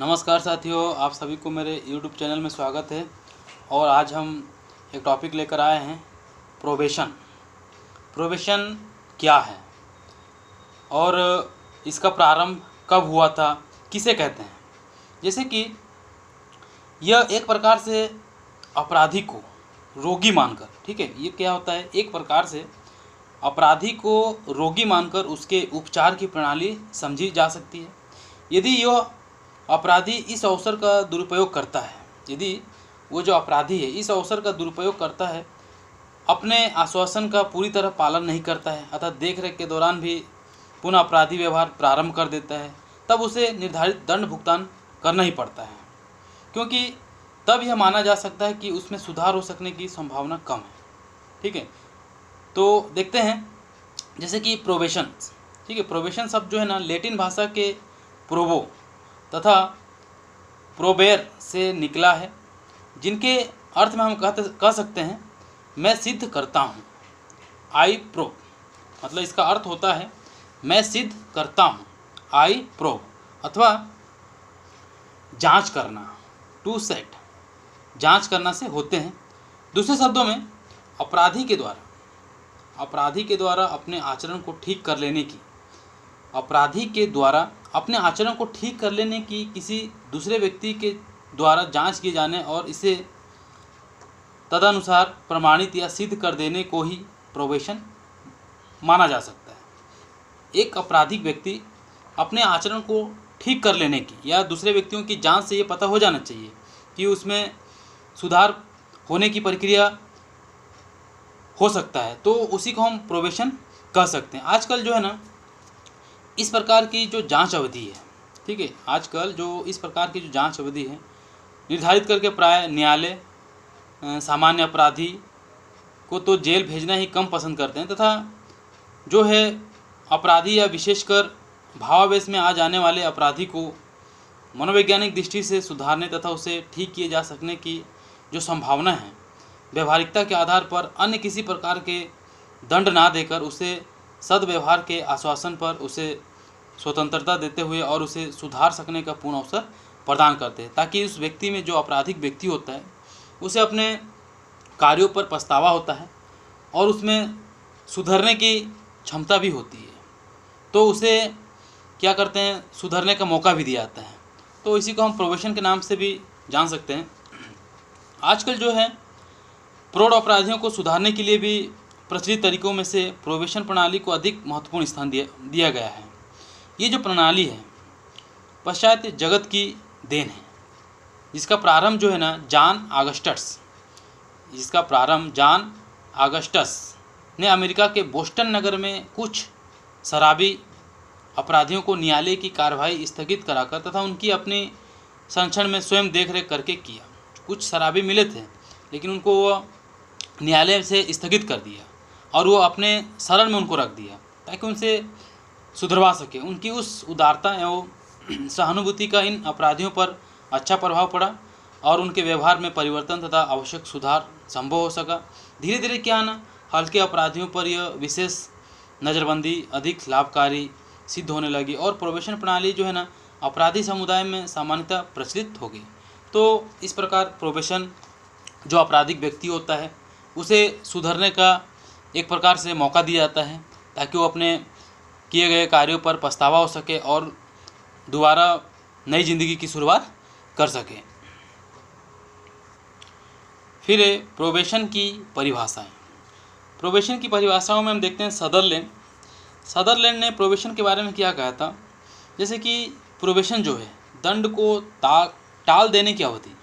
नमस्कार साथियों, आप सभी को मेरे YouTube चैनल में स्वागत है। और आज हम एक टॉपिक लेकर आए हैं, प्रोबेशन। प्रोबेशन क्या है और इसका प्रारंभ कब हुआ था, किसे कहते हैं। जैसे कि यह एक प्रकार से अपराधी को रोगी मानकर, ठीक है, ये क्या होता है, एक प्रकार से अपराधी को रोगी मानकर उसके उपचार की प्रणाली समझी जा सकती है। यदि यह अपराधी इस अवसर का दुरुपयोग करता है, यदि वो जो अपराधी है इस अवसर का दुरुपयोग करता है, अपने आश्वासन का पूरी तरह पालन नहीं करता है, अतः देखरेख के दौरान भी पुनः अपराधी व्यवहार प्रारंभ कर देता है, तब उसे निर्धारित दंड भुगतान करना ही पड़ता है, क्योंकि तब यह माना जा सकता है कि उसमें सुधार हो सकने की संभावना कम है। ठीक है, तो देखते हैं जैसे कि प्रोबेशन। ठीक है, प्रोबेशन शब्द जो है ना, लैटिन भाषा के प्रोबो तथा प्रोबेर से निकला है, जिनके अर्थ में हम कह सकते हैं मैं सिद्ध करता हूँ। आई प्रोब, मतलब इसका अर्थ होता है मैं सिद्ध करता हूँ। आई प्रोब अथवा जांच करना, टू सेट, जांच करना से होते हैं। दूसरे शब्दों में अपराधी के द्वारा अपने आचरण को ठीक कर लेने की, अपराधी के द्वारा अपने आचरण को ठीक कर लेने की किसी दूसरे व्यक्ति के द्वारा जांच किए जाने और इसे तदनुसार प्रमाणित या सिद्ध कर देने को ही प्रोबेशन माना जा सकता है। एक आपराधिक व्यक्ति अपने आचरण को ठीक कर लेने की या दूसरे व्यक्तियों की जांच से ये पता हो जाना चाहिए कि उसमें सुधार होने की प्रक्रिया हो सकता है, तो उसी को हम प्रोबेशन कह सकते हैं। आजकल जो है ना, इस प्रकार की जो जांच अवधि है, ठीक है, आजकल जो इस प्रकार की जो जांच अवधि है निर्धारित करके प्राय न्यायालय सामान्य अपराधी को तो जेल भेजना ही कम पसंद करते हैं, तथा जो है अपराधी या विशेषकर भावावेश में आ जाने वाले अपराधी को मनोवैज्ञानिक दृष्टि से सुधारने तथा उसे ठीक किए जा सकने की जो संभावना है, व्यवहारिकता के आधार पर अन्य किसी प्रकार के दंड ना देकर उसे सद्व्यवहार के आश्वासन पर उसे स्वतंत्रता देते हुए और उसे सुधार सकने का पूर्ण अवसर प्रदान करते हैं, ताकि उस व्यक्ति में जो आपराधिक व्यक्ति होता है उसे अपने कार्यों पर पछतावा होता है और उसमें सुधरने की क्षमता भी होती है, तो उसे क्या करते हैं, सुधरने का मौका भी दिया जाता है। तो इसी को हम प्रोबेशन के नाम से भी जान सकते हैं। आजकल जो है प्रौढ़ अपराधियों को सुधारने के लिए भी प्रचलित तरीकों में से प्रोबेशन प्रणाली को अधिक महत्वपूर्ण स्थान दिया गया है। ये जो प्रणाली है पाश्चात्य जगत की देन है, जिसका प्रारंभ जो है ना जॉन आगस्टस ने अमेरिका के बोस्टन नगर में कुछ शराबी अपराधियों को न्यायालय की कार्रवाई स्थगित कराकर तथा उनकी अपनी संरक्षण में स्वयं देखरेख करके किया। कुछ शराबी मिले थे, लेकिन उनको वो न्यायालय से स्थगित कर दिया और वो अपने शरण में उनको रख दिया ताकि उनसे सुधरवा सके। उनकी उस उदारता एवं सहानुभूति का इन अपराधियों पर अच्छा प्रभाव पड़ा और उनके व्यवहार में परिवर्तन तथा आवश्यक सुधार संभव हो सका। धीरे धीरे क्या ना, हल्के अपराधियों पर यह विशेष नज़रबंदी अधिक लाभकारी सिद्ध होने लगी और प्रोबेशन प्रणाली जो है ना अपराधी समुदाय में सामान्यतः प्रचलित हो गई। तो इस प्रकार प्रोबेशन जो आपराधिक व्यक्ति होता है उसे सुधरने का एक प्रकार से मौका दिया जाता है, ताकि वो अपने किए गए कार्यों पर पछतावा हो सके और दोबारा नई ज़िंदगी की शुरुआत कर सके। फिर प्रोबेशन की परिभाषाएं। प्रोबेशन की परिभाषाओं में हम देखते हैं सदरलैंड ने प्रोबेशन के बारे में क्या कहा था। जैसे कि प्रोबेशन जो है दंड को टाल देने की अवधि,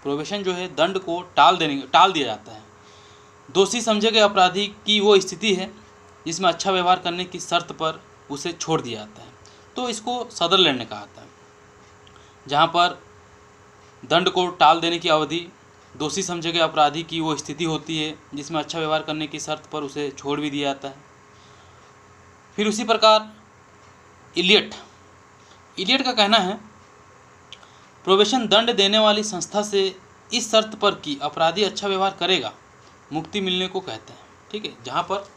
प्रोबेशन जो है दंड को टाल दिया जाता है। दोषी समझे गए अपराधी की वो स्थिति है जिसमें अच्छा व्यवहार करने की शर्त पर उसे छोड़ दिया जाता है, तो इसको सदरलैंड ने कहा था, जहाँ पर दंड को टाल देने की अवधि दोषी समझे गए अपराधी की वो स्थिति होती है जिसमें अच्छा व्यवहार करने की शर्त पर उसे छोड़ भी दिया जाता है। फिर उसी प्रकार इलियट का कहना है प्रोबेशन दंड देने वाली संस्था से इस शर्त पर कि अपराधी अच्छा व्यवहार करेगा मुक्ति मिलने को कहते हैं। ठीक है, जहाँ पर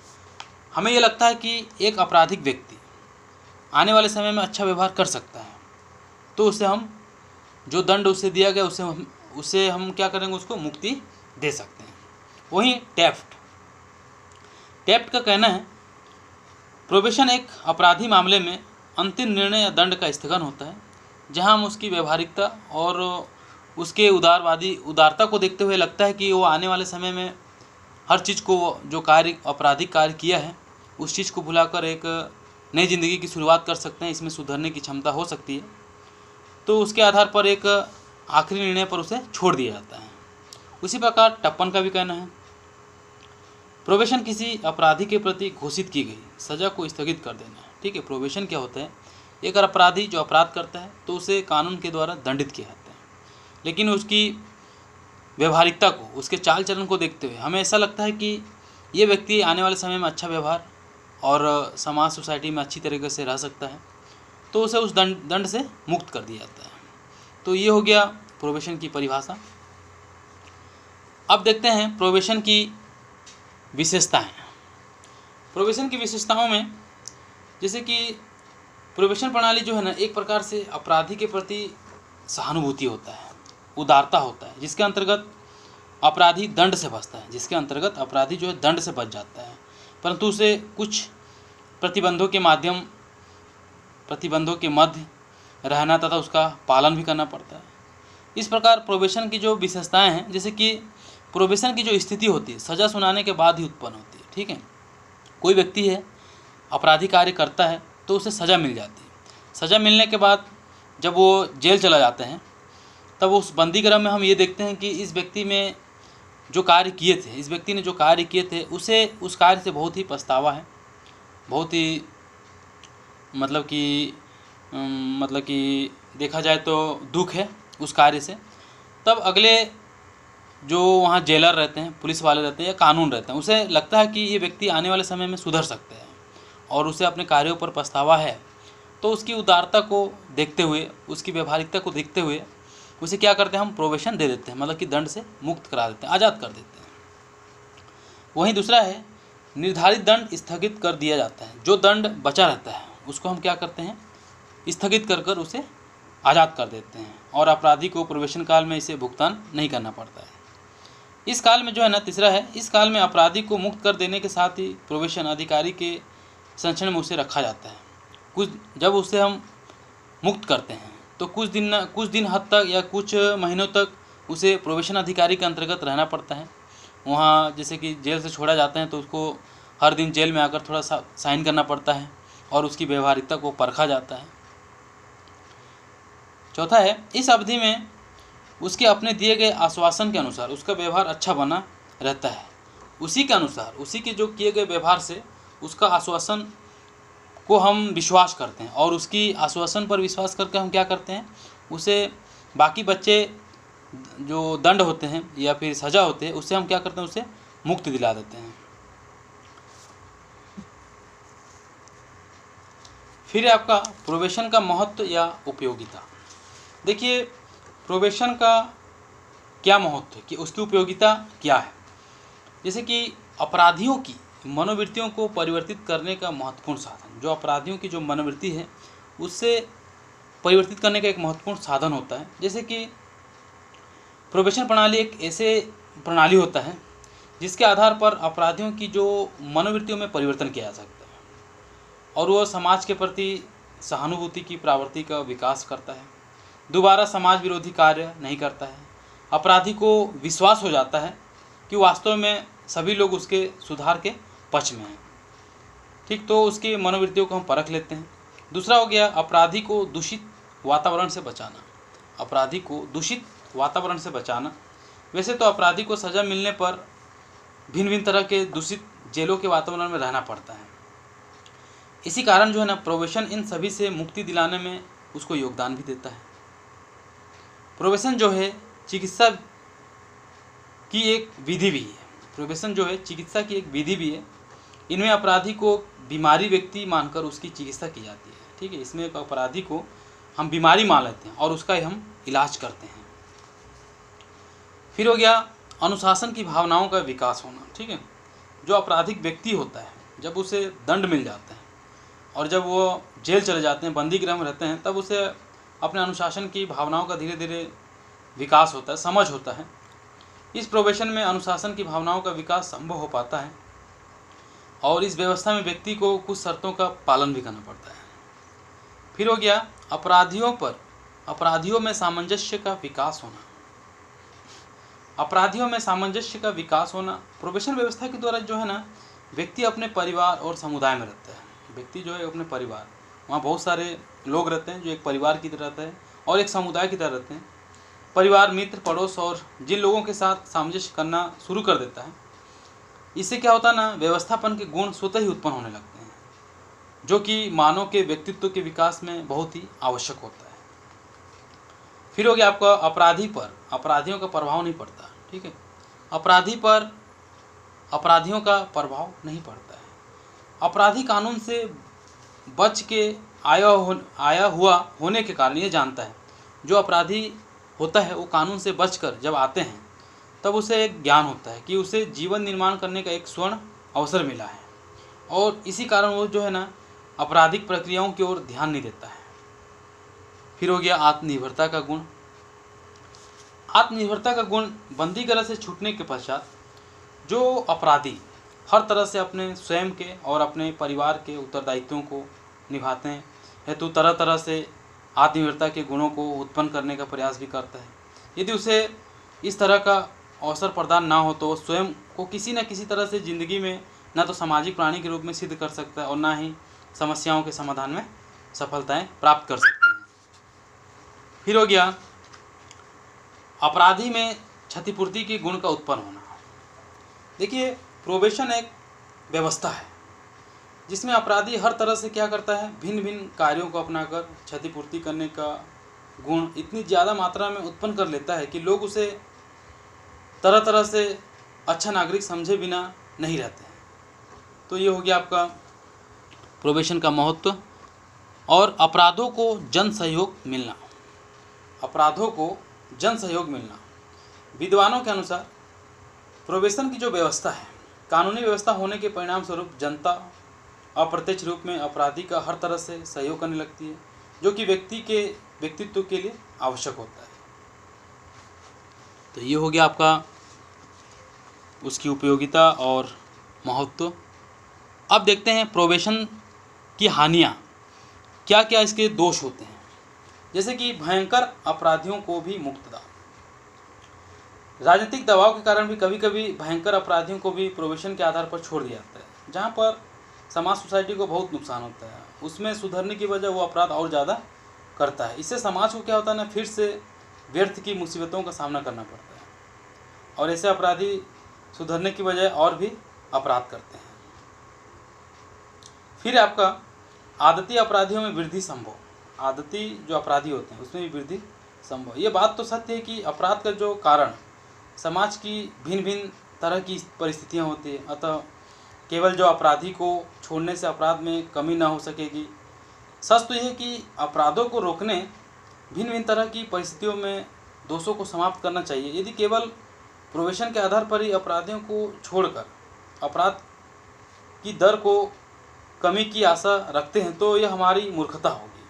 हमें ये लगता है कि एक आपराधिक व्यक्ति आने वाले समय में अच्छा व्यवहार कर सकता है, तो उसे हम जो दंड उसे दिया गया उसे हम क्या करेंगे, उसको मुक्ति दे सकते हैं। वहीं टेफ्ट का कहना है प्रोबेशन एक अपराधी मामले में अंतिम निर्णय या दंड का स्थगन होता है, जहां हम उसकी व्यवहारिकता और उसके उदारता को देखते हुए लगता है कि वो आने वाले समय में हर चीज़ को, जो आपराधिक कार्य किया है उस चीज़ को भुलाकर एक नई ज़िंदगी की शुरुआत कर सकते हैं, इसमें सुधरने की क्षमता हो सकती है। तो उसके आधार पर एक आखिरी निर्णय पर उसे छोड़ दिया जाता है। उसी प्रकार टप्पन का भी कहना है प्रोबेशन किसी अपराधी के प्रति घोषित की गई सज़ा को स्थगित कर देना है। ठीक है, प्रोबेशन क्या होता है, एक अपराधी जो अपराध करता है तो उसे कानून के द्वारा दंडित किया जाता है, लेकिन उसकी व्यवहारिकता को, उसके चाल चलन को देखते हुए हमें ऐसा लगता है कि ये व्यक्ति आने वाले समय में अच्छा व्यवहार और समाज सोसाइटी में अच्छी तरीके से रह सकता है, तो उसे उस दंड से मुक्त कर दिया जाता है। तो ये हो गया प्रोबेशन की परिभाषा। अब देखते हैं प्रोबेशन की विशेषताएं। प्रोबेशन की विशेषताओं में जैसे कि प्रोबेशन प्रणाली जो है ना, एक प्रकार से अपराधी के प्रति सहानुभूति होता है, उदारता होता है, जिसके अंतर्गत अपराधी दंड से बचता है, जिसके अंतर्गत अपराधी जो है दंड से बच जाता है, परंतु उसे कुछ प्रतिबंधों के मध्य रहना तथा उसका पालन भी करना पड़ता है। इस प्रकार प्रोबेशन की जो विशेषताएं हैं, जैसे कि प्रोबेशन की जो स्थिति होती है सज़ा सुनाने के बाद ही उत्पन्न होती है। ठीक है, कोई व्यक्ति है अपराधी कार्य करता है तो उसे सज़ा मिल जाती है। सज़ा मिलने के बाद जब वो जेल चला जाता है तब उस बंदी गृह में हम ये देखते हैं कि इस व्यक्ति ने जो कार्य किए थे उसे उस कार्य से बहुत ही पछतावा है, बहुत ही मतलब कि देखा जाए तो दुख है उस कार्य से। तब अगले जो वहाँ जेलर रहते हैं, पुलिस वाले रहते हैं या कानून रहते हैं, उसे लगता है कि ये व्यक्ति आने वाले समय में सुधर सकते हैं और उसे अपने कार्यों पर पछतावा है, तो उसकी उदारता को देखते हुए, उसकी व्यवहारिकता को देखते हुए उसे क्या करते हैं, हम प्रोबेशन दे देते हैं, मतलब कि दंड से मुक्त करा देते हैं, आज़ाद कर देते हैं। वहीं दूसरा है निर्धारित दंड स्थगित कर दिया जाता है। जो दंड बचा रहता है उसको हम क्या करते हैं, स्थगित कर उसे आज़ाद कर देते हैं और अपराधी को प्रोबेशन काल में इसे भुगतान नहीं करना पड़ता है। इस काल में जो है ना, तीसरा है, इस काल में अपराधी को मुक्त कर देने के साथ ही प्रोबेशन अधिकारी के संरक्षण में उसे रखा जाता है। जब उसे हम मुक्त करते हैं तो कुछ दिन हद तक या कुछ महीनों तक उसे प्रोबेशन अधिकारी के अंतर्गत रहना पड़ता है। वहाँ जैसे कि जेल से छोड़ा जाता है तो उसको हर दिन जेल में आकर थोड़ा सा साइन करना पड़ता है और उसकी व्यवहारिकता को परखा जाता है। चौथा है, इस अवधि में उसके अपने दिए गए आश्वासन के अनुसार उसका व्यवहार अच्छा बना रहता है। उसी के अनुसार, उसी के जो किए गए व्यवहार से उसका आश्वासन को हम विश्वास करते हैं और उसकी आश्वासन पर विश्वास करके हम क्या करते हैं, उसे बाकी बच्चे जो दंड होते हैं या फिर सज़ा होते हैं उससे हम क्या करते हैं, उसे मुक्ति दिला देते हैं। फिर आपका प्रोबेशन का महत्व या उपयोगिता। देखिए प्रोबेशन का क्या महत्व है कि उसकी उपयोगिता क्या है। जैसे कि अपराधियों की मनोवृत्तियों को परिवर्तित करने का महत्वपूर्ण साधन, जो अपराधियों की जो मनोवृत्ति है उससे परिवर्तित करने का एक महत्वपूर्ण साधन होता है। जैसे कि प्रोबेशन प्रणाली एक ऐसे प्रणाली होता है जिसके आधार पर अपराधियों की जो मनोवृत्तियों में परिवर्तन किया जा सकता है और वह समाज के प्रति सहानुभूति की प्रवृत्ति का विकास करता है, दोबारा समाज विरोधी कार्य नहीं करता है। अपराधी को विश्वास हो जाता है कि वास्तव में सभी लोग उसके सुधार के पक्ष में हैं। ठीक, तो उसकी मनोवृत्तियों को हम परख लेते हैं। दूसरा हो गया अपराधी को दूषित वातावरण से बचाना। अपराधी को दूषित वातावरण से बचाना। वैसे तो अपराधी को सज़ा मिलने पर भिन्न भिन्न तरह के दूषित जेलों के वातावरण में रहना पड़ता है। इसी कारण जो है ना, प्रोबेशन इन सभी से मुक्ति दिलाने में उसको योगदान भी देता है। प्रोबेशन जो है चिकित्सा की एक विधि भी है। प्रोबेशन जो है चिकित्सा की एक विधि भी है। इनमें अपराधी को बीमारी व्यक्ति मानकर उसकी चिकित्सा की जाती है। ठीक है, इसमें एक अपराधी को हम बीमारी मान लेते हैं और उसका हम इलाज करते हैं। फिर हो गया अनुशासन की भावनाओं का विकास होना। ठीक है, जो अपराधिक व्यक्ति होता है जब उसे दंड मिल जाता है और जब वो जेल चले जाते हैं, बंदी गृह में रहते हैं, तब उसे अपने अनुशासन की भावनाओं का धीरे धीरे विकास होता है, समझ होता है। इस प्रोबेशन में अनुशासन की भावनाओं का विकास संभव हो पाता है और इस व्यवस्था में व्यक्ति को कुछ शर्तों का पालन भी करना पड़ता है। फिर हो गया अपराधियों में सामंजस्य का विकास होना। अपराधियों में सामंजस्य का विकास होना प्रोबेशन व्यवस्था के द्वारा जो है ना, व्यक्ति अपने परिवार और समुदाय में रहता है। व्यक्ति जो है अपने परिवार, वहाँ बहुत सारे लोग रहते हैं जो एक परिवार की तरह रहते हैं और एक समुदाय की तरह रहते हैं। परिवार, मित्र, पड़ोस और जिन लोगों के साथ सामंजस्य करना शुरू कर देता है, इससे क्या होता है ना, व्यवस्थापन के गुण स्वतः ही उत्पन्न होने लगते हैं, जो कि मानव के व्यक्तित्व के विकास में बहुत ही आवश्यक होता है। फिर हो गया आपका अपराधी पर अपराधियों का प्रभाव नहीं पड़ता। ठीक है, अपराधी पर अपराधियों का प्रभाव नहीं पड़ता है। अपराधी कानून से बच के आया हुआ होने के कारण ये जानता है, जो अपराधी होता है वो कानून से बचकर जब आते हैं तब उसे एक ज्ञान होता है कि उसे जीवन निर्माण करने का एक स्वर्ण अवसर मिला है और इसी कारण वो जो है ना, आपराधिक प्रक्रियाओं की ओर ध्यान नहीं देता है। फिर हो गया आत्मनिर्भरता का गुण। आत्मनिर्भरता का गुण बंदीगृह से छूटने के पश्चात जो अपराधी हर तरह से अपने स्वयं के और अपने परिवार के उत्तरदायित्वों को निभाते हैं हेतु तरह तरह से आत्मनिर्भरता के गुणों को उत्पन्न करने का प्रयास भी करता है। यदि उसे इस तरह का अवसर प्रदान ना हो तो वो स्वयं को किसी न किसी तरह से ज़िंदगी में ना तो सामाजिक प्राणी के रूप में सिद्ध कर सकता है और ना ही समस्याओं के समाधान में सफलताएं प्राप्त कर सकते हैं। फिर हो गया अपराधी में क्षतिपूर्ति के गुण का उत्पन्न होना। देखिए, प्रोबेशन एक व्यवस्था है जिसमें अपराधी हर तरह से क्या करता है, भिन्न भिन्न कार्यों को अपनाकर क्षतिपूर्ति करने का गुण इतनी ज़्यादा मात्रा में उत्पन्न कर लेता है कि लोग उसे तरह तरह से अच्छा नागरिक समझे बिना नहीं रहते हैं। तो ये हो गया आपका प्रोबेशन का महत्व। और अपराधों को जन सहयोग मिलना। अपराधों को जन सहयोग मिलना। विद्वानों के अनुसार प्रोबेशन की जो व्यवस्था है, कानूनी व्यवस्था होने के परिणाम स्वरूप जनता अप्रत्यक्ष रूप में अपराधी का हर तरह से सहयोग करने लगती है, जो कि व्यक्ति के व्यक्तित्व के लिए आवश्यक होता है। तो ये हो गया आपका उसकी उपयोगिता और महत्व। अब देखते हैं प्रोबेशन की हानियाँ, क्या क्या इसके दोष होते हैं। जैसे कि भयंकर अपराधियों को भी मुक्तता। राजनीतिक दबाव के कारण भी कभी कभी भयंकर अपराधियों को भी प्रोबेशन के आधार पर छोड़ दिया जाता है, जहाँ पर समाज सोसाइटी को बहुत नुकसान होता है। उसमें सुधरने की वजह वो अपराध और ज़्यादा करता है। इससे समाज को क्या होता है ना, फिर से व्यर्थ की मुसीबतों का सामना करना पड़ता है और ऐसे अपराधी सुधरने की बजाय और भी अपराध करते हैं। फिर आपका आदती अपराधियों में वृद्धि संभव। आदती जो अपराधी होते हैं उसमें भी वृद्धि संभव। ये बात तो सत्य है कि अपराध का जो कारण समाज की भिन्न भिन्न तरह की परिस्थितियाँ होती हैं, अतः केवल जो अपराधी को छोड़ने से अपराध में कमी ना हो सकेगी। सच तो यह है कि अपराधों को रोकने भिन्न भिन्न तरह की परिस्थितियों में दोषों को समाप्त करना चाहिए। यदि केवल प्रोबेशन के आधार पर ही अपराधियों को छोड़कर अपराध की दर को कमी की आशा रखते हैं तो यह हमारी मूर्खता होगी।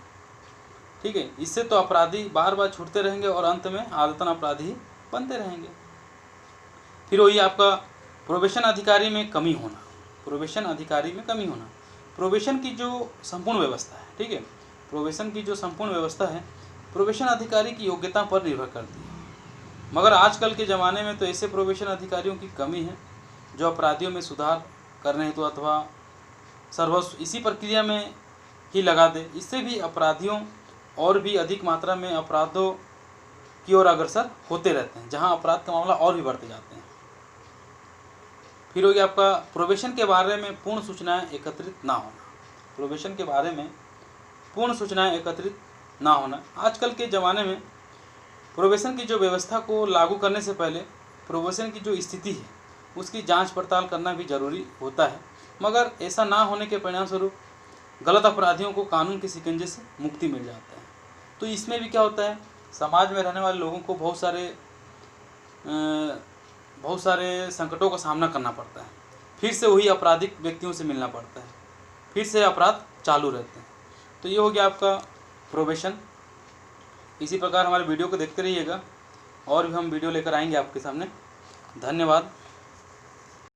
ठीक है, इससे तो अपराधी बार बार छूटते रहेंगे और अंत में आदतन अपराधी बनते रहेंगे। फिर वही आपका प्रोबेशन अधिकारी में कमी होना। प्रोबेशन अधिकारी में कमी होना प्रोबेशन की जो संपूर्ण व्यवस्था है, ठीक है, प्रोबेशन की जो संपूर्ण व्यवस्था है प्रोबेशन अधिकारी की योग्यता पर निर्भर करती है। मगर आजकल के ज़माने में तो ऐसे प्रोबेशन अधिकारियों की कमी है जो अपराधियों में सुधार करने हेतु अथवा सर्वस्व इसी प्रक्रिया में ही लगा दे। इससे भी अपराधियों और भी अधिक मात्रा में अपराधों की ओर अग्रसर होते रहते हैं, जहां अपराध का मामला और भी बढ़ते जाते हैं। फिर हो गया आपका प्रोबेशन के बारे में पूर्ण सूचनाएं एकत्रित ना होना। प्रोबेशन के बारे में पूर्ण सूचनाएं एकत्रित ना होना। आजकल के ज़माने में प्रोबेशन की जो व्यवस्था को लागू करने से पहले प्रोबेशन की जो स्थिति है उसकी जांच पड़ताल करना भी जरूरी होता है, मगर ऐसा ना होने के परिणाम स्वरूप गलत अपराधियों को कानून के शिकंजे से मुक्ति मिल जाता है। तो इसमें भी क्या होता है, समाज में रहने वाले लोगों को बहुत सारे संकटों का सामना करना पड़ता है। फिर से वही आपराधिक व्यक्तियों से मिलना पड़ता है, फिर से अपराध चालू रहते हैं। तो ये हो गया आपका प्रोबेशन। इसी प्रकार हमारे वीडियो को देखते रहिएगा और भी हम वीडियो लेकर आएंगे आपके सामने। धन्यवाद।